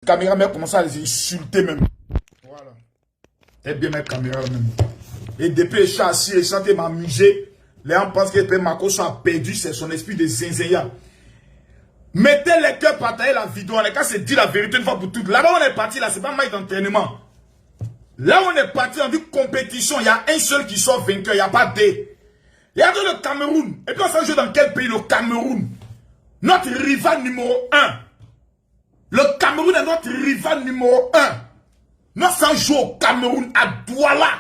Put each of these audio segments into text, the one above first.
caméramans commencent à les insulter même. Voilà. Et bien mes caméras même. Et depuis, je suis assis et chanter m'amuser. Les gens pensent que Marcos a perdu son esprit de zinzéa. Mettez les cœurs, partagez la vidéo. On est qu'à se dire la vérité une fois pour toutes. Là-bas, on est parti, là, c'est pas mal d'entraînement. Là, on est parti en vue compétition. Il y a un seul qui sort vainqueur. Il n'y a pas deux. Regardez le Cameroun. Et puis, on s'en joue dans quel pays? Le Cameroun. Notre rival numéro 1. Le Cameroun est notre rival numéro 1. Nous sommes joués au Cameroun, à Douala.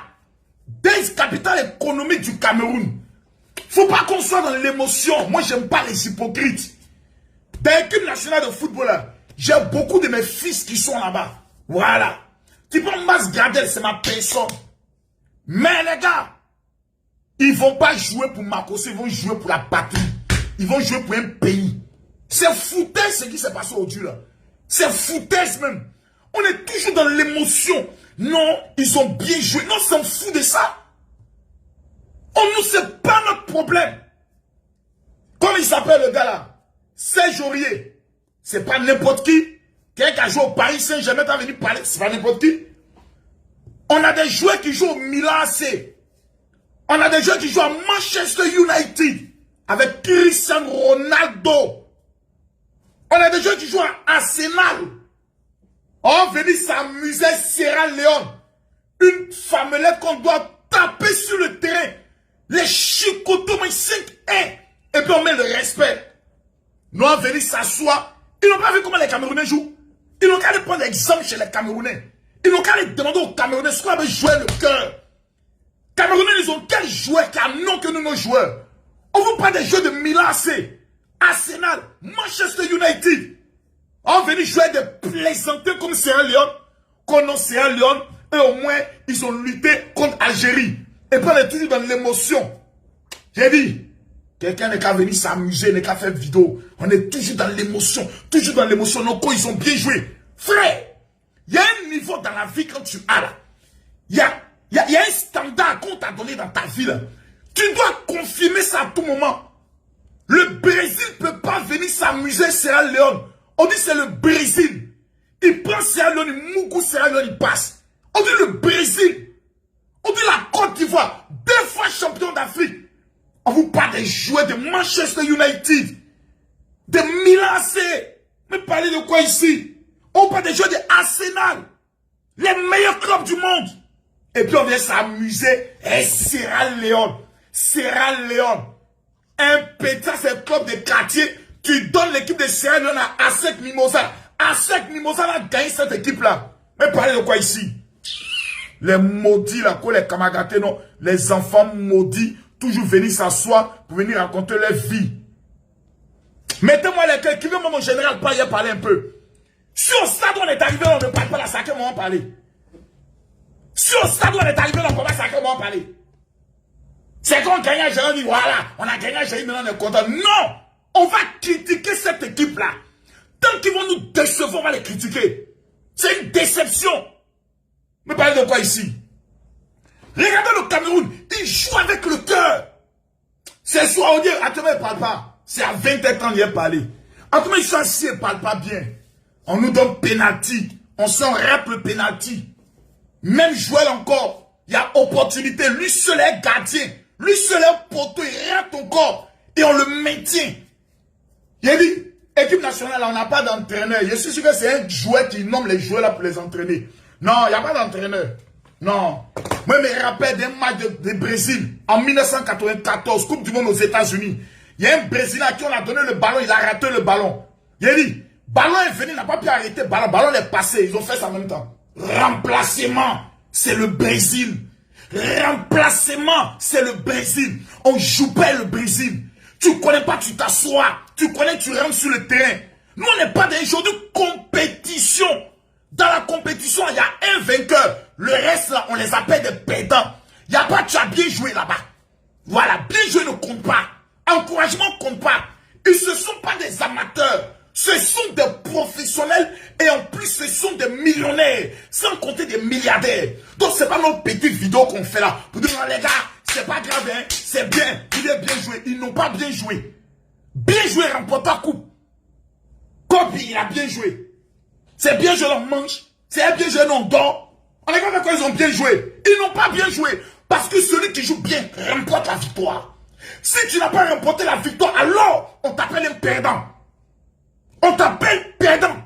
Des capitale économique du Cameroun. Faut pas qu'on soit dans l'émotion. Moi, j'aime pas les hypocrites. Dans l'équipe nationale de football, j'ai beaucoup de mes fils qui sont là-bas. Voilà. Tu peux Mas Gradel, c'est ma personne. Mais les gars, ils vont pas jouer pour Marcos, ils vont jouer pour la patrie. Ils vont jouer pour un pays. C'est foutaise ce qui s'est passé aujourd'hui là. C'est foutaise même. On est toujours dans l'émotion. Non, ils ont bien joué. Non, on s'en fout de ça. On nous, c'est pas notre problème. Comme il s'appelle le gars là, Serge Aurier. C'est pas n'importe qui. Quelqu'un qui a joué au Paris Saint-Germain, t'as venu parler, c'est pas n'importe qui. On a des joueurs qui jouent au Milan AC. On a des joueurs qui jouent à Manchester United avec Cristiano Ronaldo. On a des joueurs qui jouent à Arsenal. On va venir s'amuser Sierra Leone. Une famelette qu'on doit taper sur le terrain. Les chicotos, 5-1. Et puis on met le respect. Nous on va venir s'asseoir. Ils n'ont pas vu comment les Camerounais jouent. Ils n'ont qu'à aller prendre l'exemple chez les Camerounais. Ils n'ont qu'à aller demander aux Camerounais ce qu'on avait joué le cœur. Camerounais, ils ont quel joueur qui a non que nous, nos joueurs. On vous parle des jeux de Milan AC, Arsenal, Manchester United. On va venir jouer des plaisantés comme Sierra Leone. Qu'on a Sierra Leone, et au moins, ils ont lutté contre Algérie. Et puis on est toujours dans l'émotion. J'ai dit, quelqu'un n'est qu'à venir s'amuser, n'est qu'à faire vidéo. On est toujours dans l'émotion. Toujours dans l'émotion. Nos coachs, ils ont bien joué. Frère, il y a un niveau dans la vie quand tu as là. Il y a un standard qu'on t'a donné dans ta vie là. Tu dois confirmer ça à tout moment. Le Brésil ne peut pas venir s'amuser Sierra Leone. On dit c'est le Brésil. Il prend Sierra Leone, il Mougou Sierra Leone, il passe. On dit le Brésil. On dit la Côte d'Ivoire. 2 fois champion d'Afrique. On vous parle des joueurs de Manchester United. De Milan AC. Mais parlez de quoi ici? On parle des joueurs de Arsenal. Les meilleurs clubs du monde. Et puis on vient s'amuser. Et Sierra Leone. Sierra Leone. Un pétard, c'est un club de quartier. Tu donnes l'équipe de Sierra Leone à Asec Mimosa. Asec Mimosa a gagné cette équipe-là. Mais parlez de quoi ici? Les maudits, là, quoi, les Kamagaté, non. Les enfants maudits, toujours venir s'asseoir pour venir raconter leur vie. Mettez-moi les cœurs. Qui veut mon général parler un peu? Si au stade où on est arrivé, on ne parle pas la sacrée, on va parler. Si au stade où on est arrivé, on commence à sacrée, on va parler. C'est qu'on gagne à gérer, on dit voilà, on a gagné à gérer, maintenant on est content. Non! On va critiquer cette équipe-là. Tant qu'ils vont nous décevoir, on va les critiquer. C'est une déception. Mais parlez de quoi ici? Regardez le Cameroun, il joue avec le cœur. C'est soit on dit, actuellement il ne parle pas. C'est à 20 ans qu'il a parlé. Actuellement ils sont assis, ils ne parlent pas bien. On nous donne pénalty. On s'en rappe le pénalty. Même Joël encore, il y a opportunité. Lui seul est gardien. Lui seul est poteau, il rate encore. Et on le maintient. Il a dit, équipe nationale, on n'a pas d'entraîneur. Je suis sûr que c'est un joueur qui nomme les joueurs là pour les entraîner. Non, il n'y a pas d'entraîneur. Non. Moi, je me rappelle d'un match de Brésil en 1994, Coupe du Monde aux États-Unis. Il y a un Brésilien à qui on a donné le ballon, il a raté le ballon. Il a dit, ballon est venu, il n'a pas pu arrêter le ballon. Ballon est passé, ils ont fait ça en même temps. Remplacement, c'est le Brésil. Remplacement, c'est le Brésil. On joue pas le Brésil. Tu ne connais pas, tu t'assois. Tu connais, tu rentres sur le terrain. Nous, on n'est pas dans un jeu de compétition. Dans la compétition, il y a un vainqueur. Le reste, là, on les appelle des perdants. Il n'y a pas, tu as bien joué là-bas. Voilà, bien joué ne compte pas. Encouragement ne compte pas. Ils ne sont pas des amateurs. Ce sont des professionnels et en plus, ce sont des millionnaires. Sans compter des milliardaires. Donc, ce n'est pas nos petites vidéos qu'on fait là. Pour dire, les gars, c'est pas grave, hein, c'est bien. Il est bien joué. Ils n'ont pas bien joué. Bien joué, remporte la coupe. Kobe, il a bien joué. C'est bien joué, on mange. C'est bien joué, on dort. On regarde pourquoi ils ont bien joué. Ils n'ont pas bien joué. Parce que celui qui joue bien remporte la victoire. Si tu n'as pas remporté la victoire, alors on t'appelle un perdant. On t'appelle perdant.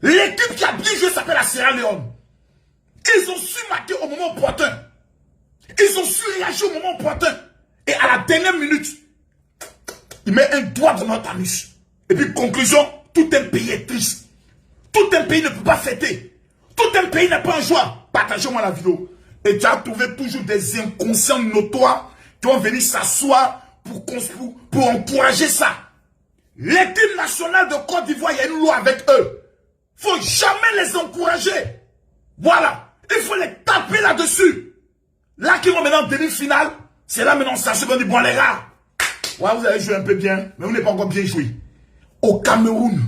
L'équipe qui a bien joué s'appelle la Sierra Leone. Ils ont su marquer au moment opportun. Ils ont su réagir au moment opportun. Et à la dernière minute, il met un doigt dans notre anus. Et puis conclusion, tout un pays est triste. Tout un pays ne peut pas fêter. Tout un pays n'est pas en joie. Partagez-moi la vidéo. Et tu as trouvé toujours des inconscients notoires qui vont venir s'asseoir pour encourager ça. L'équipe nationale de Côte d'Ivoire, il y a une loi avec eux. Il ne faut jamais les encourager. Voilà. Il faut les taper là-dessus. Là, qui vont maintenant en demi-finale, c'est là maintenant ça se dit, bon les gars, ouais, vous avez joué un peu bien, mais vous n'avez pas encore bien joué. Au Cameroun,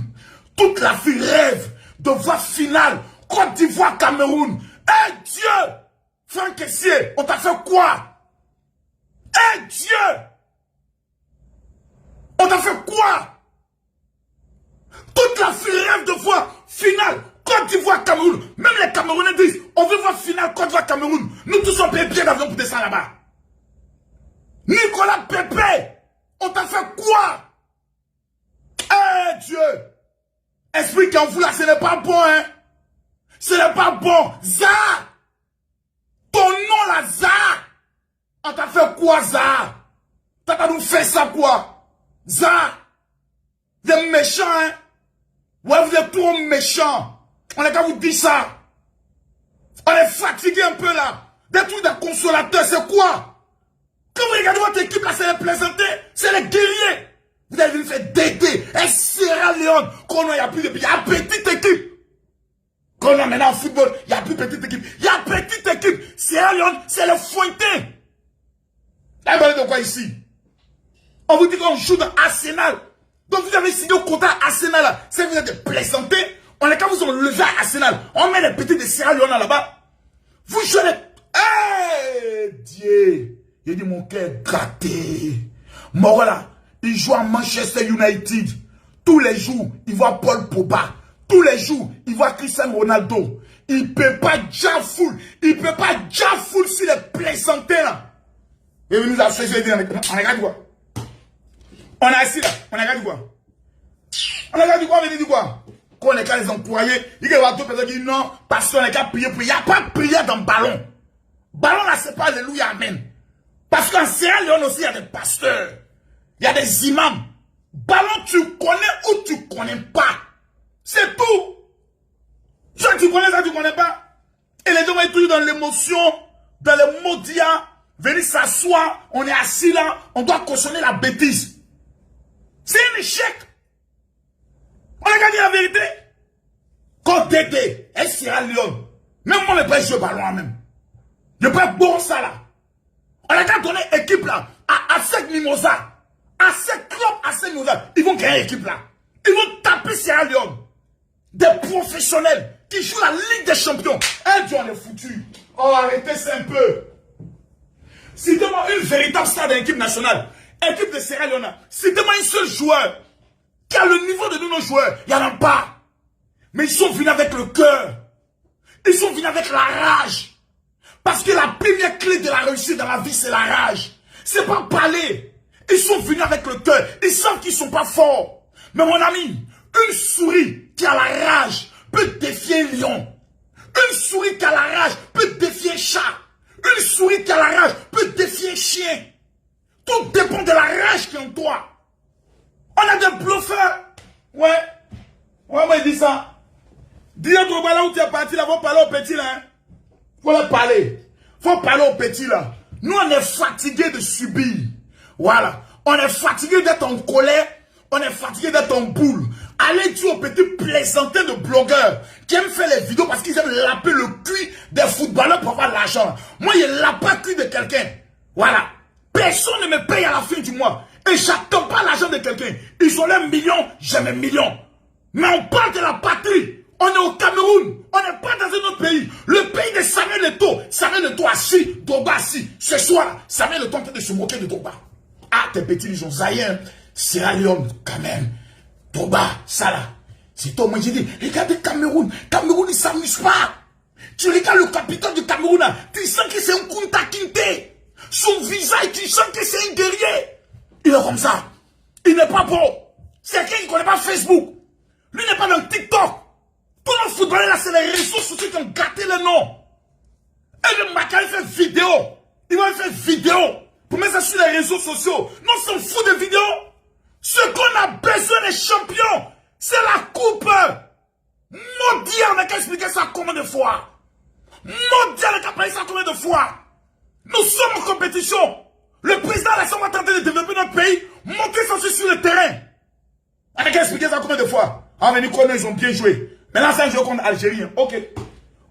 toute la fille rêve de voir finale Côte d'Ivoire-Cameroun. Eh Dieu! Franck Kessié, on t'a fait quoi? Eh Dieu! On t'a fait quoi? Toute la fille rêve de voir finale Côte d'Ivoire-Cameroun. Même les Camerounais disent, on veut voir finale Côte d'Ivoire-Cameroun. Nous tous on paye bien d'avion pour descendre là-bas. Nicolas Pépé, on t'a fait quoi? Eh Dieu! Esprit qui en fout là, ce n'est pas bon, hein? Ce n'est pas bon. Za! Ton nom là, Za! On t'a fait quoi, Za? T'as nous fait ça quoi? Za! Vous êtes méchants, hein? Ouais, vous êtes trop méchants. On est qu'à vous dire ça. On est fatigué un peu là. Des trucs de consolateurs, c'est quoi? Quand vous regardez votre équipe là, c'est les plaisantés, c'est les guerriers. Vous avez vu faire Dédé, et Sierra Leone. Quand il n'y a plus de pays, il y a petite équipe. Quand on est maintenant en football, il n'y a plus petite équipe. Il y a petite équipe. Sierra Leone, c'est le fointé. Là, vous parlez de quoi ici? On vous dit qu'on joue dans Arsenal. Donc vous avez signé au contrat Arsenal là. Si vous êtes des plaisantés, on est quand vous ont levé à Arsenal. On met les petits de Sierra Leone là-bas. Vous jouez les... Hey, Dieu. Il dit mon cœur gâté. Moro là, il joue à Manchester United. Tous les jours, il voit Paul Pogba. Tous les jours, il voit Cristiano Ronaldo. Il ne peut pas Jafoul. Il ne peut pas Jafoul sur les plaisantés là. Et vous nous avez choisi, on regarde quoi? On est assis là, on regarde quoi? On regarde quoi, on dit quoi? Quand on est qu'à les encourager, il y a d'autres personnes qui disent non, parce qu'on est qu'à prier. Il n'y a pas de prière dans le ballon. Ballon là, c'est pas alléluia, amen. Parce qu'en Sierra Leone aussi, il y a des pasteurs. Il y a des imams. Ballon, tu connais ou tu connais pas. C'est tout. Soit tu connais, ça tu connais pas. Et les gens vont être toujours dans l'émotion, dans les maudias, venir s'asseoir, on est assis là, on doit cautionner la bêtise. C'est un échec. On a gagné la vérité. Quand Dédé et Sierra Leone, même moi, je ne peux pas jouer ballon même. Je peux pas bon ça là. On a qu'à donner équipe là à Sec Mimosa. À Sec Club, à Sec Mimosa. Ils vont gagner l'équipe là. Ils vont taper Sierra Leone. Des professionnels qui jouent la Ligue des Champions. Un Dieu, on est foutu. Oh, arrêtez ça un peu. Citez-moi une véritable star de l'équipe nationale. Équipe de Sierra Leone. Citez-moi un seul joueur qui a le niveau de nos joueurs. Il n'y en a pas. Mais ils sont venus avec le cœur. Ils sont venus avec la rage. Parce que la première clé de la réussite dans la vie, c'est la rage. C'est pas parler. Ils sont venus avec le cœur. Ils savent qu'ils ne sont pas forts. Mais mon ami, une souris qui a la rage peut défier un lion. Une souris qui a la rage peut défier un chat. Une souris qui a la rage peut défier un chien. Tout dépend de la rage qui est en toi. On a des bluffeurs. Ouais. Ouais, moi, il dit ça. Dis à toi, là où tu es parti, là, faut parler au petit, là. Hein. Faut leur parler. Faut parler au petit, là. Nous, on est fatigués de subir. Voilà. On est fatigué d'être en colère. On est fatigué d'être en boule. Allez dire aux petits plaisantins de blogueurs qui aiment faire les vidéos parce qu'ils aiment laper le cul des footballeurs pour avoir de l'argent. Moi, je lape pas le cul de quelqu'un. Voilà. Personne ne me paye à la fin du mois. Et j'attends pas l'argent de quelqu'un. Ils ont leurs millions, j'ai mes millions. Mais on parle de la patrie. On est au Cameroun. On n'est pas dans un autre pays. Le pays de Samuel Eto'o. Samuel Eto'o assis, Drogba assis. Ce soir, Samuel Eto'o est en train de se moquer de Drogba. Ah, tes petits, ils ont Zaïen, Sierra Leone, quand même. Drogba, ça là. C'est toi, moi j'ai dit, regardez Cameroun. Cameroun, il s'amuse pas. Tu regardes le capitaine du Cameroun, tu sens que c'est un Kunta Kinte. Son visage, tu sens que c'est un guerrier. Il est comme ça. Il n'est pas beau. C'est quelqu'un qui ne connaît pas Facebook. Lui n'est pas dans TikTok. Tous les footballeurs là, c'est les réseaux sociaux qui ont gâté le nom. Et le Maca, il fait vidéo. Il va faire vidéo pour mettre ça sur les réseaux sociaux. Non, on s'en fout de vidéos. Ce qu'on a besoin des champions, c'est la coupe. Mondial, on n'a qu'à expliquer ça combien de fois. Mondial, on n'a qu'à parler ça combien de fois. Nous sommes en compétition. Le président Alassane va tenter de développer notre pays, monter ça sur le terrain. On n'a qu'à expliquer ça combien de fois. En venu, ils ont bien joué. Maintenant, c'est un jeu contre l'Algérie. Ok.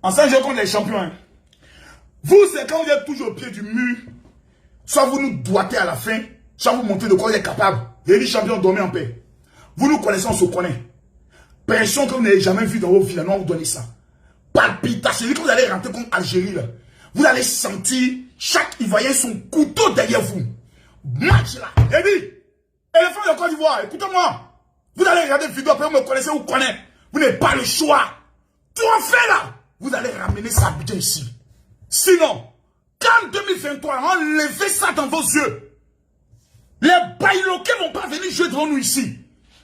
En c'est un jeu contre les champions. Hein. Vous, c'est quand vous êtes toujours au pied du mur, soit vous nous doigtez à la fin, soit vous montrez de quoi vous êtes capable. Et les champions dormez en paix. Vous nous connaissez, on se connaît. Pression que vous n'avez jamais vu dans vos vies, on vous donne ça. Palpitation, quand vous allez rentrer contre l'Algérie, vous allez sentir chaque Ivoirien son couteau derrière vous. Match là. Et dit, éléphant de Côte d'Ivoire, écoutez-moi. Vous allez regarder une vidéo, après vous me connaissez, vous connaissez. Vous n'avez pas le choix. Tout en fait là, vous allez ramener ça budget ici. Sinon, quand 2023, enlevez ça dans vos yeux. Les baïloqués ne vont pas venir jouer devant nous ici.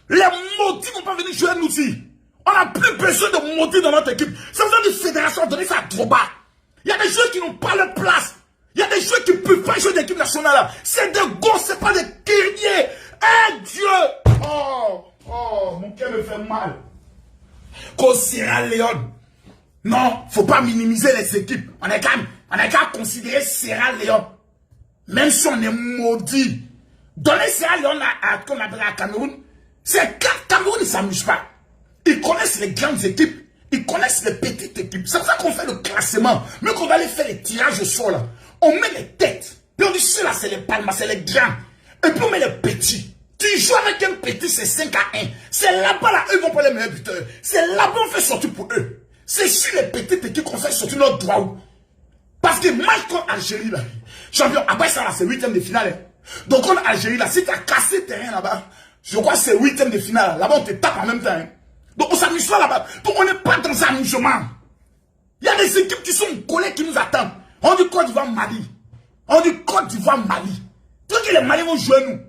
Les maudits ne vont pas venir jouer nous ici. On n'a plus besoin de maudits dans notre équipe. C'est besoin d'une fédération donner ça trop bas. Il y a des joueurs qui n'ont pas leur place. Il y a des joueurs qui ne peuvent pas jouer d'équipe nationale. C'est des gosses, ce n'est pas des guerriers. Eh Dieu! Oh, mon cœur me fait mal. Qu'au Sierra Leone. Non, faut pas minimiser les équipes. On est qu'à considérer Sierra Leone. Même si on est maudit. Donner Sierra Leone comme à Cameroun, c'est que Cameroun ne s'amuse pas. Ils connaissent les grandes équipes. Ils connaissent les petites équipes. C'est pour ça qu'on fait le classement. Mais qu'on va aller faire les tirages au sol. Là. On met les têtes. Puis on dit, ceux-là, c'est les palmas, c'est les grands. Et puis on met les petits. Tu joues avec un petit, c'est 5-1. C'est là-bas, là, eux vont pas les meilleurs buteurs. C'est là-bas, on fait sortir pour eux. C'est sur les petites équipes qu'on fait sortir notre droit. Parce que match contre Algérie, là, champion, après ça, là, c'est 8e de finale. Hein. Donc, contre Algérie, là, si tu as cassé le terrain là-bas, je crois que c'est 8e de finale. Là-bas, on te tape en même temps. Hein. Donc, on s'amuse pas là-bas. Donc, on n'est pas dans un amusement. Il y a des équipes qui sont collées, qui nous attendent. On dit Côte d'Ivoire, Mali. On dit Côte d'Ivoire, Mali. Tu vois que les Maliens vont jouer nous.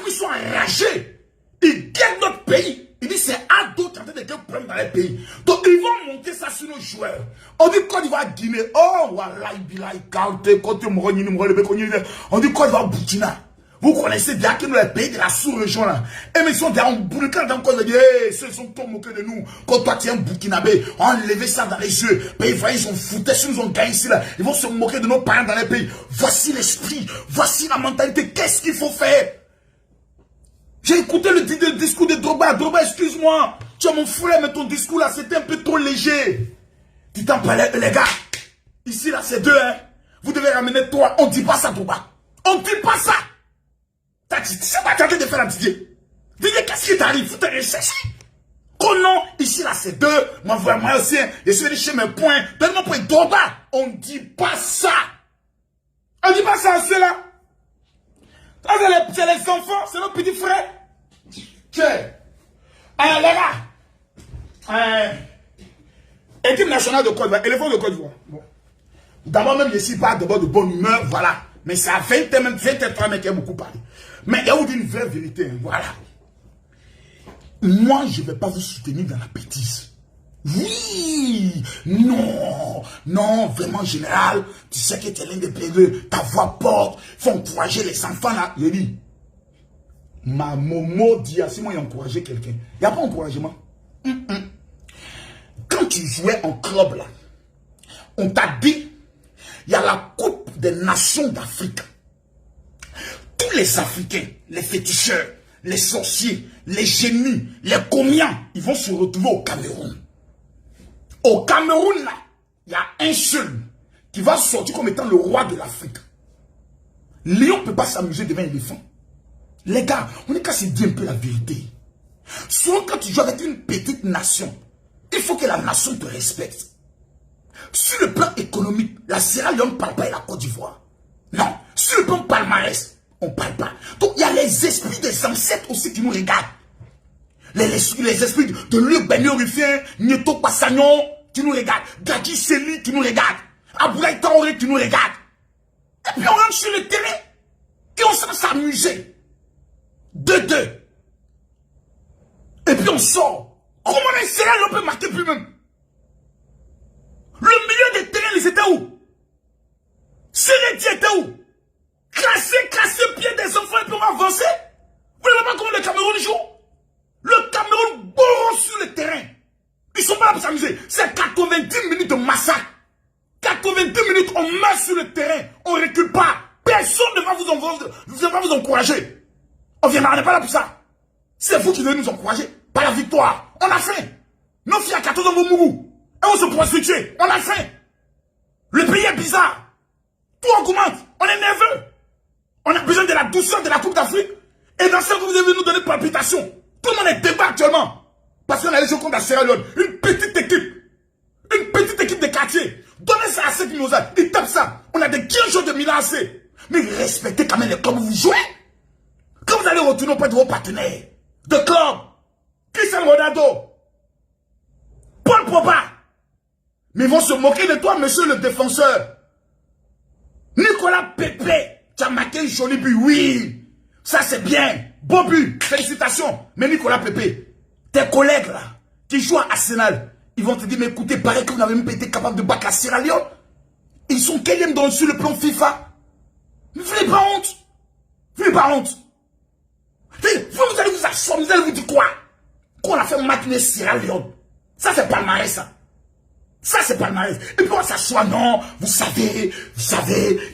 Ils sont enragés. Ils gagnent notre pays. Ils disent c'est à d'autres en train de gagner problème dans les pays. Donc ils vont monter ça sur nos joueurs. On dit Côte d'Ivoire, Guinée. Oh, voilà, on dit Côte d'Ivoire, Burkina. Vous connaissez bien que nous, les pays de la sous-région là. Et mais ils sont derrière un Burkina dans quoi ils disent, ceux sont trop moqués de nous. Quand toi tu es un Burkinabé, on a enlevé ça dans les yeux. Pays voyez, ils ont foutu, si nous ont gagné ici là. Ils vont se moquer de nos parents dans les pays. Voici l'esprit, voici la mentalité. Qu'est-ce qu'il faut faire? J'ai écouté le discours de Drogba. Drogba, excuse-moi. Tu es mon frère, mais ton discours là, c'était un peu trop léger. Tu t'en parlais, les gars. Ici là, c'est deux, hein. Vous devez ramener toi. On ne dit pas ça, Drogba. On ne dit pas ça. C'est pas tenté de faire la Didier. Didier, qu'est-ce qui t'arrive? Vous te recherchez. Oh non, ici là, c'est deux. Moi, vraiment aussi, je suis allé chez mes points. Donne-moi point Drogba. On ne dit pas ça. On ne dit pas ça à ceux-là. C'est les enfants, c'est nos petits frères. Tiens. Les gars. Équipe nationale de Côte d'Ivoire, éléphant de Côte d'Ivoire. Bon. D'abord, même, je ne suis pas d'abord de bonne humeur, voilà. Mais ça fait 23 mecs qui ont beaucoup parlé. Mais il y a vous dit une vraie vérité, hein, voilà. Moi, je ne vais pas vous soutenir dans la bêtise. Oui, non, vraiment général, tu sais que tu es l'un des périlleux, ta voix porte, il faut encourager les enfants là. Je dis, ma Momo dit, si moi j'ai encouragé quelqu'un, il n'y a pas d'encouragement. Quand tu jouais en club là, on t'a dit, il y a la Coupe des Nations d'Afrique. Tous les Africains, les féticheurs, les sorciers, les génies, les comiens, ils vont se retrouver au Cameroun. Au Cameroun, là, il y a un seul qui va sortir comme étant le roi de l'Afrique. Lion ne peut pas s'amuser devant un éléphant. Les gars, on est qu'à se dire un peu la vérité. Souvent, quand tu joues avec une petite nation, il faut que la nation te respecte. Sur le plan économique, la Sierra Leone ne parle pas et la Côte d'Ivoire. Non, sur le plan palmarès, on ne parle pas. Donc, il y a les esprits des ancêtres aussi qui nous regardent. Les esprits de Luc Benio-Rufien, Nieto Passagnon, qui nous regardent. Gadi Seli, qui nous regarde. Aboulaye Traoré, qui nous regarde. Et puis on rentre sur le terrain. Et on s'en s'amuser. 2-2. Et puis on sort. Comment les Sierra Leone peut marquer plus même? Le milieu des terrains, ils étaient où? Sénédi était où? Casser pied des enfants et puis on va avancer. Vous ne voyez pas comment le Cameroun joue? Le Cameroun bourre sur le terrain. Ils sont pas là pour s'amuser. C'est 90 minutes de massacre. 90 minutes, on marche sur le terrain. On ne recule pas. Personne ne va vous encourager. On n'est pas là pour ça. C'est vous qui devez nous encourager. Par la victoire. On a faim. Nos filles à 14 ans vont mourir. Et on se prostituer. On a faim. Le pays est bizarre. Tout augmente. On est nerveux. On a besoin de la douceur de la Coupe d'Afrique. Et dans ça, vous devez nous donner palpitation. Tout le monde est débat actuellement. Parce qu'on a les jeux contre la Sierra Leone. Une petite équipe. Une petite équipe de quartier. Donnez ça à ceux qui nous aident. Ils tapent ça. On a des 15 jours de Milan AC. Mais respectez quand même les clubs où vous jouez. Quand vous allez retourner auprès de vos partenaires. De clubs. Cristiano Ronaldo. Paul Pogba. Mais ils vont se moquer de toi, monsieur le défenseur. Nicolas Pepe. Tu as marqué un joli but. Oui. Ça c'est bien. Beau but. Félicitations. Mais Nicolas Pepe. Tes collègues là. Qui jouent à Arsenal. Ils vont te dire, mais écoutez, pareil que vous n'avez même pas été capable de battre la Sierra Leone. Ils sont quatrième sur le plan FIFA. Mais vous n'avez pas honte. Vous n'avez pas honte. Vous allez vous asseoir, vous allez vous dire quoi? Qu'on a fait match de Sierra Leone. Ça c'est palmarès ça. Ça c'est palmarès. Et puis on s'assoit, non, vous savez,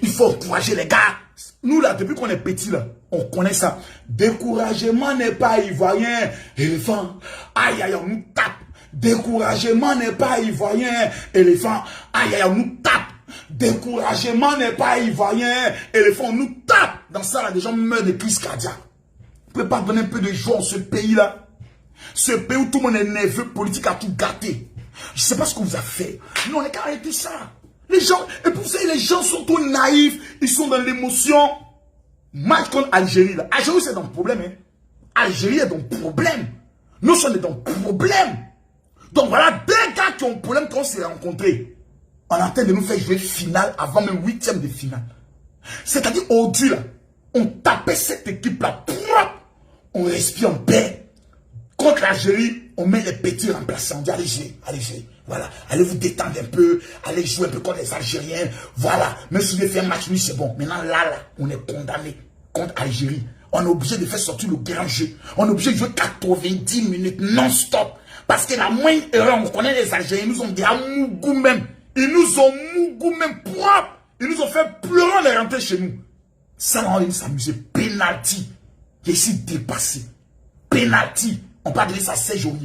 il faut encourager les gars. Nous là, depuis qu'on est petits là, on connaît ça. Découragement n'est pas ivoirien. Éléphant, aïe aïe, on nous tape. Découragement n'est pas ivoirien, éléphant. Aïe, aïe, on nous tape. Découragement n'est pas ivoirien, éléphant, on nous tape. Dans ça, là, des gens meurent de crise cardiaque. Vous pouvez pas donner un peu de joie à ce pays-là. Ce pays où tout le monde est nerveux, politique a tout gâté. Je sais pas ce que vous avez fait. Nous, on est qu'à arrêter ça. Les gens, et pour ça, les gens sont trop naïfs. Ils sont dans l'émotion. Match contre Algérie, là. Algérie, c'est dans le problème, hein. Algérie est dans le problème. Nous sommes dans le problème. Donc voilà, deux gars qui ont un problème quand on s'est rencontrés. On est en train de nous faire jouer finale avant même 8e de finale. C'est-à-dire, aujourd'hui, là, on tapait cette équipe-là. On respire en paix. Contre l'Algérie, on met les petits remplaçants. On dit, allez jouer. Voilà. Allez vous détendre un peu. Allez jouer un peu contre les Algériens. Voilà. Même si vous avez fait un match, oui, c'est bon. Maintenant, là, on est condamné contre l'Algérie. On est obligé de faire sortir le grand jeu. On est obligé de jouer 90 minutes non-stop. Parce que la moindre erreur, on connaît les Algériens, ils nous ont dit à Mougou même. Ils nous ont Mougou même propre. Ils nous ont fait pleurer de rentrer chez nous. Ça, on va s'amuser. Penalty. Qui est ici dépassé. Penalty. On parle de ça 16 jours.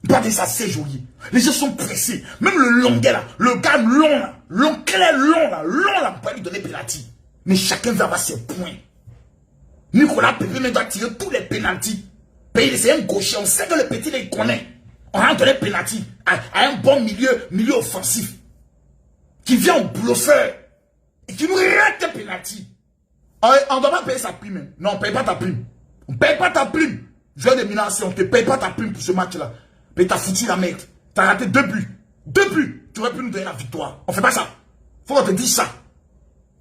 On parle de ça 16 jours. Les gens sont pressés. Même le longuet là. Le gars long là. Long clair long là. Long là. On peut lui donner penalty. Mais chacun va avoir ses points. Nicolas Pepe doit tirer tous les penalty. C'est un gaucher, on sait que le petit les connaît. On a donné penalty à un bon milieu offensif. Qui vient au bluffeur. Et qui nous rate le penalty. On ne doit pas payer sa prime. Non, on ne paye pas ta prime. On ne paye pas ta prime. Joueur de Milan, on ne te paye pas ta prime pour ce match-là. Mais tu as foutu la merde. Tu as raté 2 buts. 2 buts. Tu aurais pu nous donner la victoire. On ne fait pas ça. Faut qu'on te dise ça.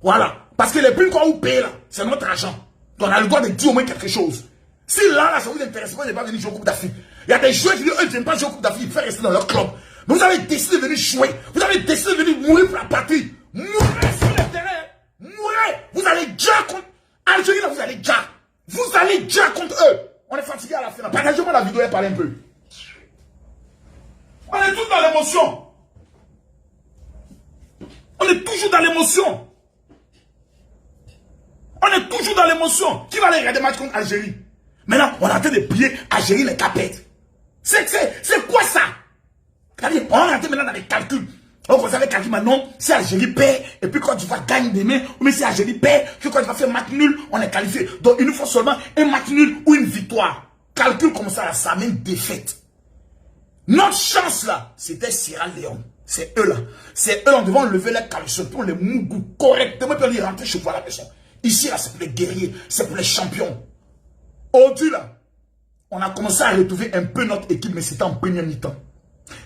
Voilà. Parce que les primes qu'on vous paye là, c'est notre argent. Donc on a le droit de dire au moins quelque chose. Si là, ça vous intéresse pas, vous n'allez pas venir jouer au Coupe d'Afrique. Il y a des joueurs qui disent, eux, ils n'aiment pas jouer au Coupe d'Afrique, ils préfèrent rester dans leur club. Mais vous avez décidé de venir jouer. Vous avez décidé de venir mourir pour la patrie. Mourez sur le terrain. Mourez. Vous allez déjà contre Algérie, là, vous allez déjà. Vous allez déjà contre eux. On est fatigué à la fin. Partagez-moi la vidéo et parlez un peu. On est tous dans l'émotion. On est toujours dans l'émotion. On est toujours dans l'émotion. Qui va aller regarder le match contre Algérie? Maintenant, on est en train de plier Algérie les capettes. C'est quoi ça? C'est-à-dire, on est entré maintenant dans les calculs. Donc, vous savez, calcul maintenant, si Algérie perd, et puis quand tu vas gagner demain, ou même si Algérie perd, puis quand tu vas faire match nul, on est qualifié. Donc, il nous faut seulement un match nul ou une victoire. Calcul comme ça, là, ça amène défaite. Notre chance, là, c'était Sierra Leone. C'est eux, là. C'est eux, là, devant lever les caleçons pour les mougous correctement, puis aller rentrer chez vous à la maison. Ici, là, c'est pour les guerriers, c'est pour les champions. Aujourd'hui, là, On a commencé à retrouver un peu notre équipe, mais c'était en première mi-temps.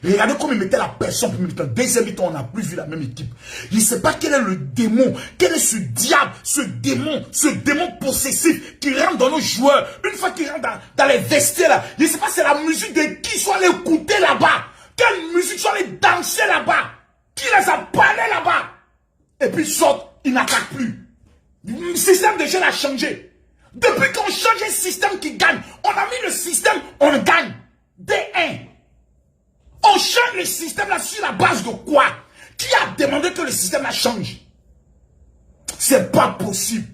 Regardez comme il mettait la pression en première mi-temps. Deuxième mi-temps, on n'a plus vu la même équipe. Je ne sais pas quel est le démon, quel est ce diable, ce démon possessif qui rentre dans nos joueurs. Une fois qu'il rentre dans les vestiaires, là, je ne sais pas c'est la musique de qui soit allé écouter là-bas. Quelle musique soit allé danser là-bas. Qui les a parlé là-bas. Et puis ils sortent, ils n'attaquent plus. Le système de jeu a changé. Depuis qu'on change le système qui gagne, on a mis le système, on gagne. D1. On change le système là sur la base de quoi? Qui a demandé que le système là change? C'est pas possible.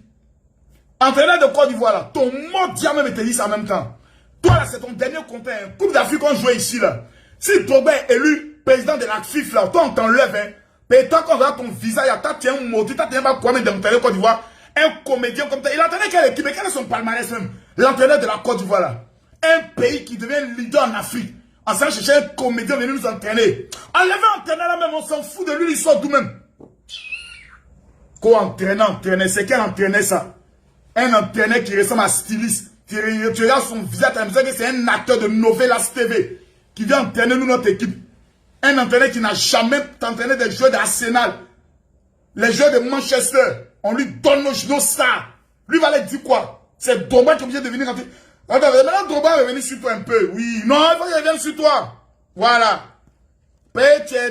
Entraîneur de Côte d'Ivoire là, ton mot diamant me te dit ça en même temps. Toi là, c'est ton dernier compte. Hein. Coupe d'Afrique qu'on jouait ici là. Si Drogba est élu président de la FIFA là, toi on t'enlève. Hein. Mais toi quand on regarde ton visage, t'as un maudit, t'as un quoi même d'entraîneur de Côte d'Ivoire. Un comédien comme ça. Il entraînait quelle équipe? Quel est son palmarès même? L'entraîneur de la Côte d'Ivoire là. Un pays qui devient leader en Afrique. En s'en chercher un comédien venu nous entraîner. Enlever un entraîneur là même, on s'en fout de lui, il sort d'où même. Quoi entraîner, c'est quel entraîneur ça? Un entraîneur qui ressemble à styliste. Tu regardes son visage, tu as l'impression que c'est un acteur de Novelas TV qui vient entraîner nous, notre équipe. Un entraîneur qui n'a jamais entraîné des joueurs d'Arsenal. Les joueurs de Manchester. On lui donne nos stars. Lui va aller dire quoi? C'est Drogba qui est obligé de venir entraîner. Maintenant, Drogba va venir sur toi un peu. Oui, non, il faut qu'il revienne sur toi. Voilà.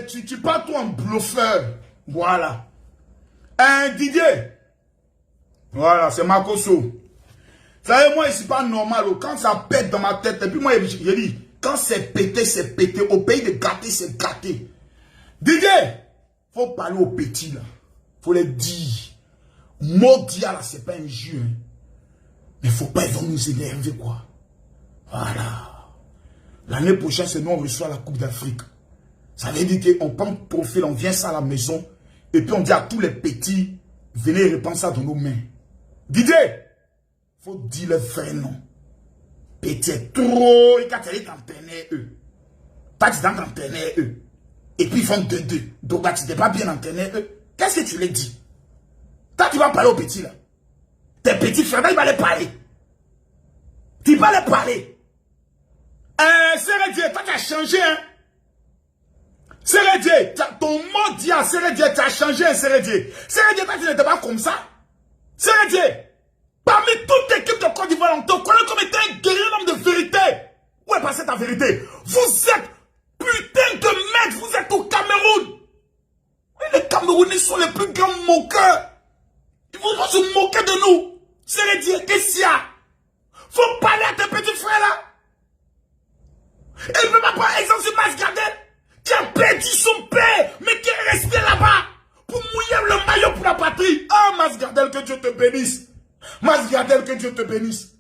Tu parles toi en bluffeur. Voilà. Didier. Voilà, c'est Makoso. Vous savez, moi, c'est pas normal. Quand ça pète dans ma tête, et puis moi, j'ai dit, quand c'est pété, c'est pété. Au pays de gâter, c'est gâté. Didier, faut parler aux petits, là. Faut les dire. Modia, là, c'est pas un jeu. Hein. Mais faut pas, ils vont nous énerver, quoi. Voilà. L'année prochaine, c'est nous, on reçoit la Coupe d'Afrique. Ça veut dire qu'on prend profil, on vient ça à la maison, et puis on dit à tous les petits, venez répandre ça dans nos mains. Didier, faut dire le vrai nom. Petit est trop, et quand tu es entraîné, eux. Pas tu t'entraîner, eux. Et puis ils font 2-2. Donc, tu n'es pas bien entraîné, eux. Qu'est-ce que tu les dis? Toi, tu vas parler aux petits, là. Tes petits frères, il va les parler. Tu vas les parler. Sérédier, toi, tu as changé, hein. Sérédier, ton mot dit à Sérédier, tu as changé, hein, Sérédier. Sérédier, toi, tu n'étais pas comme ça. Sérédier, parmi toute l'équipe de Côte d'Ivoire, on te connaît comme étant un guerrier homme de vérité. Où est passée ta vérité? Vous êtes putain de mec, vous êtes au Cameroun. Et les Camerounais sont les plus grands moqueurs. Ils vont se moquer de nous. Sérédier, qu'est-ce qu'il y a? Faut parler à tes petits frères là. Et il ne peut pas prendre exemple sur Masgardel qui a perdu son père, mais qui est resté là-bas pour mouiller le maillot pour la patrie. Ah, Masgardel, que Dieu te bénisse. Masgardel, que Dieu te bénisse.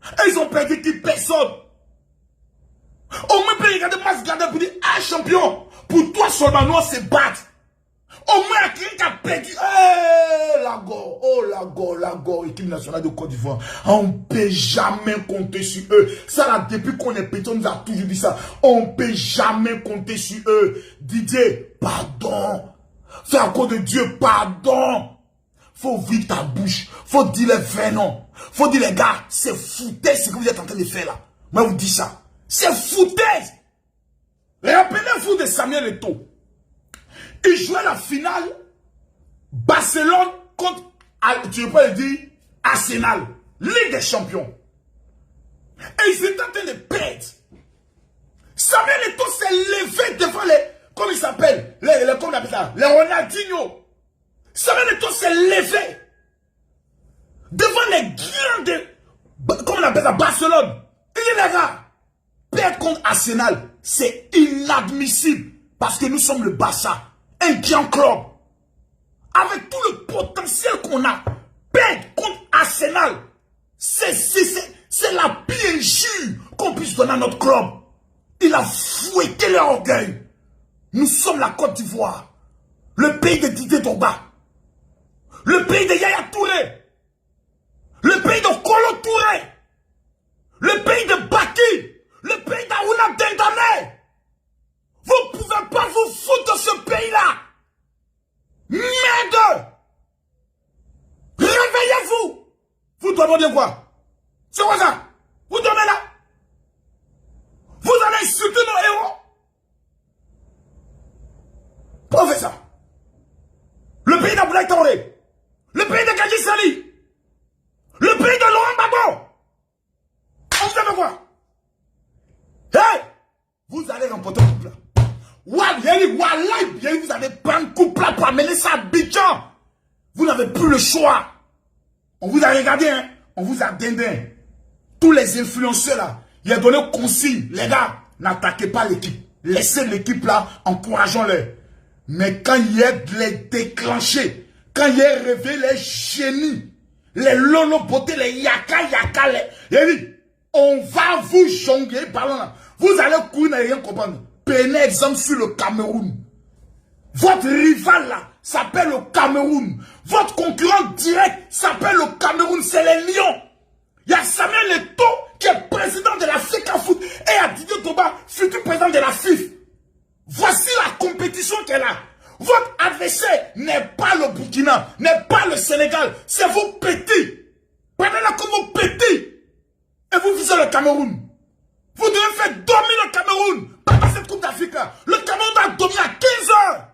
Et ils ont perdu qui? Personne. Au moins, peut regarder Masgardel pour dire, ah, champion, pour toi seulement, nous, on se bat. Au moins, quelqu'un qui a perdu. Lago, équipe nationale de Côte d'Ivoire. On ne peut jamais compter sur eux. Ça, là, depuis qu'on est petit, on nous a toujours dit ça. On ne peut jamais compter sur eux. Didier, pardon. Fais à cause de Dieu, pardon. Faut vivre ta bouche. Faut dire les vrais noms. Faut dire, les gars, c'est foutaise ce que vous êtes en train de faire là. Moi, je vous dis ça. C'est foutaise. Rappelez-vous de Samuel Eto'o. Il jouait la finale Barcelone contre, tu peux le dire, Arsenal, Ligue des Champions. Et ils étaient en train de perdre. Samuel Eto'o s'est levé devant les, comment il s'appelle, comment on appelle ça, les Ronaldinho. Samuel Eto'o s'est levé devant les grands, comment on appelle ça, Barcelone. Il dit, les gars, perdre contre Arsenal, c'est inadmissible parce que nous sommes le Barça. Un grand club, avec tout le potentiel qu'on a, perdre contre Arsenal, c'est la pire injure qu'on puisse donner à notre club. Il a fouetté leur orgueil. Nous sommes la Côte d'Ivoire, le pays de Didier Drogba, le pays de Yaya Touré, le pays de Kolo Touré, le pays de Baki, le pays d'Aouna Dendane. Vous ne pouvez pas vous foutre de ce pays-là. Merde. Réveillez-vous. Vous dormez bien quoi? C'est quoi ça? Vous dormez là? fait ça? Le pays d'Abdoulaye Traoré. Le pays de Kadji Sali. Le pays de Laurent Gbagbo. On vous fait quoi? Hey! Vous allez remporter le couple là. Wallahi, vous allez prendre le couple là pour amener ça à Abidjan. Vous n'avez plus le choix. On vous a regardé, hein? On vous a dindé. Tous les influenceurs là, il a donné consigne. Les gars, n'attaquez pas l'équipe. Laissez l'équipe là, encourageons-les. Mais quand il est les déclenchés, quand il est réveillé les génies, les lolo beauté, les yaka, il dit, on va vous jongler, pardon là. Vous allez courir et rien comprendre. Prenez exemple sur le Cameroun. Votre rival là s'appelle le Cameroun. Votre concurrent direct s'appelle le Cameroun. C'est les Lions. Il y a Samuel Eto'o qui est président de la FECA Foot et il y a Didier Toba, futur président de la FIF. Voici la compétition qu'elle a. Votre adversaire n'est pas le Burkina, n'est pas le Sénégal. C'est vos petits. Prenez-la comme vos petits. Et vous visez le Cameroun. Vous devez faire dormir le Cameroun. Pas dans cette Coupe d'Afrique là. Le Cameroun doit dormir à 15 heures.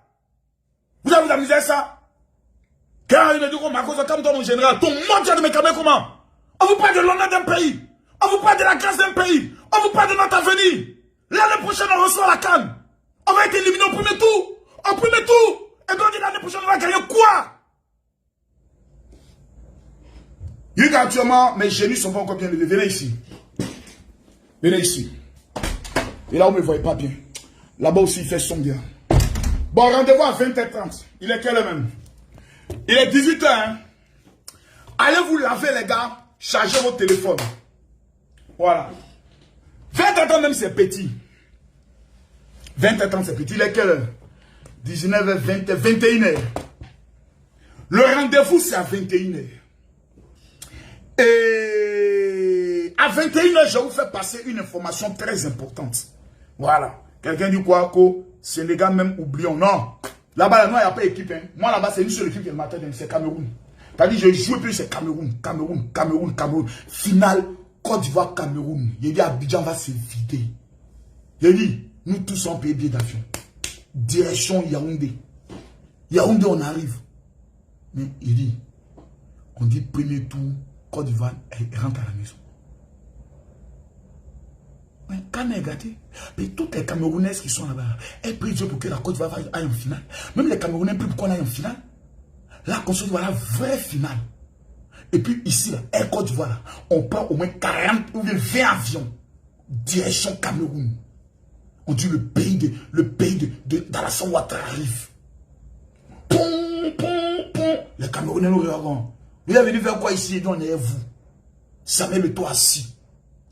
Vous allez vous amuser à ça? Car il me dit qu'on m'a causé comme toi mon général. Ton mondial de mes Cameroun comment? On vous parle de l'honneur d'un pays. On vous parle de la grâce d'un pays. On vous parle de notre avenir. L'année prochaine on reçoit la CAN. On va être éliminé au premier tour. Au premier tour. Et donc l'année prochaine on va gagner quoi? Actuellement, mes génies sont pas encore bien élevés. Venez ici. Venez ici. Et là, vous ne me voyez pas bien. Là-bas aussi, il fait son bien. Bon, rendez-vous à 20h30. Il est quelle heure même? Il est 18h. Hein? Allez vous laver, les gars. Chargez votre téléphone. Voilà. 20h30 même, c'est petit. 20h30, c'est petit. Il est quelle heure? 19h, 20h, 21h. Le rendez-vous, c'est à 21h. Et à 21h, je vais vous faire passer une information très importante. Voilà. Quelqu'un dit quoi, qu'au Sénégal même, oublions. Non. Là-bas, il n'y a pas d'équipe. Hein. Moi, là-bas, c'est une seule équipe qui m'attend, c'est Cameroun. C'est-à-dire, je joue plus, c'est Cameroun. Cameroun. Finale, Côte d'Ivoire, Cameroun. Il dit, Abidjan va se vider. Il dit, nous tous on paye billet d'avion. Direction Yaoundé. Yaoundé, on arrive. Mais il dit, on dit premier tour, Côte d'Ivoire, elle rentre à la maison. Mais quand elle est gâtée, mais toutes les Camerounaises qui sont là-bas, elles prient Dieu pour que la Côte d'Ivoire aille en finale. Même les Camerounais prient pour qu'on aille en finale. Là, qu'on se voit la vraie finale. Et puis ici, là, Air Côte d'Ivoire, là, on prend au moins 40 ou 20 avions. Direction Cameroun. On dit le pays de d'Alassane Ouattara arrive. Les Camerounais nous regardent. Vous avez venu faire quoi ici? On est vous. Samuel Eto'o assis.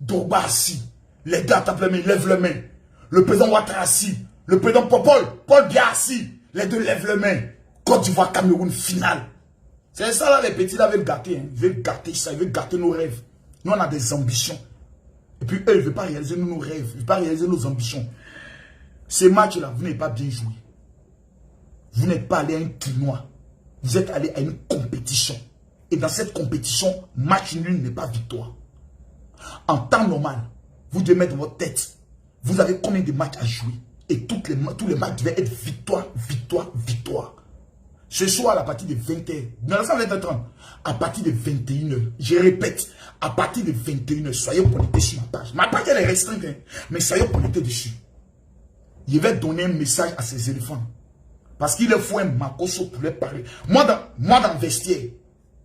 Drogba assis. Les gars tapent les mains, lèvent les mains. Le président Ouattara assis. Le président Paul Biya assis. Les deux lèvent les mains. Côte d'Ivoire, Cameroun, finale. C'est ça là, les petits là veulent gâter. Hein. Ils veulent gâter ça, ils veulent gâter nos rêves. Nous, on a des ambitions. Et puis eux, ils ne veulent pas réaliser nos rêves. Ils ne veulent pas réaliser nos ambitions. Ces matchs-là, vous n'avez pas bien joué. Vous n'êtes pas allé à un tournoi. Vous êtes allé à une compétition. Et dans cette compétition, match nul n'est pas victoire. En temps normal, vous devez mettre dans votre tête, vous avez combien de matchs à jouer? Et tous les matchs devaient être victoire. Ce soir, à partir de 20h, dans la salle 20h30, à partir de 21h, je répète, à partir de 21h, soyez connectés sur ma page. Ma page, elle est restreinte, hein, mais soyez connectés dessus. Je vais donner un message à ces éléphants. Parce qu'il faut un Makosso pour les parler. Moi, dans le vestiaire,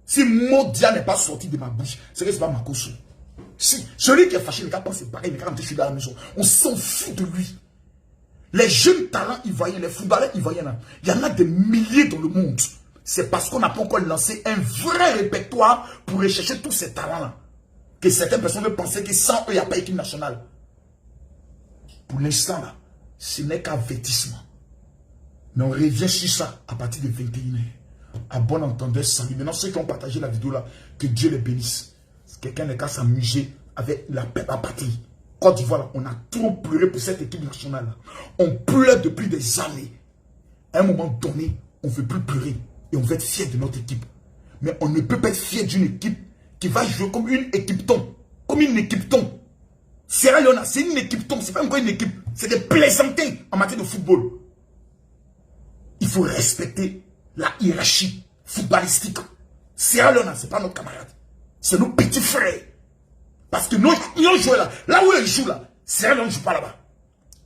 si Modia n'est pas sorti de ma bouche, c'est que ce n'est pas Makosso. Si celui qui est fâché, les gars pensent c'est pareil, les gars rentrent sur la maison. On s'en fout de lui. Les jeunes talents ivoiriens, les footballeurs ivoiriens, là, il y en a des milliers dans le monde. C'est parce qu'on n'a pas encore lancé un vrai répertoire pour rechercher tous ces talents-là. Que certaines personnes veulent penser que sans eux, il n'y a pas équipe nationale. Pour l'instant, là, ce n'est qu'avertissement. Mais on revient sur ça à partir de 21h. À bon entendeur, salut. Maintenant, ceux qui ont partagé la vidéo là, que Dieu les bénisse. Quelqu'un n'est qu'à s'amuser avec la patrie. Côte d'Ivoire, on a trop pleuré pour cette équipe nationale. On pleure depuis des années. À un moment donné, on ne veut plus pleurer. Et on veut être fier de notre équipe. Mais on ne peut pas être fier d'une équipe qui va jouer comme une équipe-ton. Comme une équipe-ton. Sierra Leone, c'est une équipe-ton. Ce n'est pas encore une équipe. C'est des plaisantins en matière de football. faut respecter la hiérarchie footballistique. Sierra Leone, ce n'est pas notre camarade. C'est nos petits frères. Parce que nous jouons là. Là où ils jouent là, Sierra Leone ne joue pas là-bas.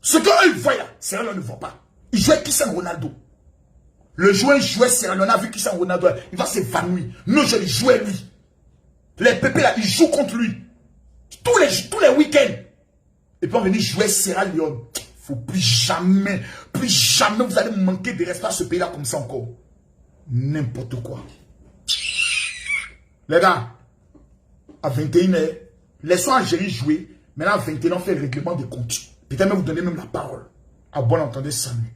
Ce qu'eux ils voient là, Sierra Leone ne voit pas. Ils jouaient Cristiano Ronaldo. Le joueur jouait Sierra Leone a vu Cristiano Ronaldo, il va s'évanouir. Nous, je jouais lui. Les pépés là, ils jouent contre lui. Tous les week-ends. Et puis on venait jouer Sierra Leone. Faut plus jamais vous allez manquer de respect à ce pays là comme ça encore. N'importe quoi. Les gars, à 21h, laissons Algérie jouer. Maintenant à 21h, on fait le règlement des comptes. Peut-être même vous donner même la parole. À bon entendeur, Samuel.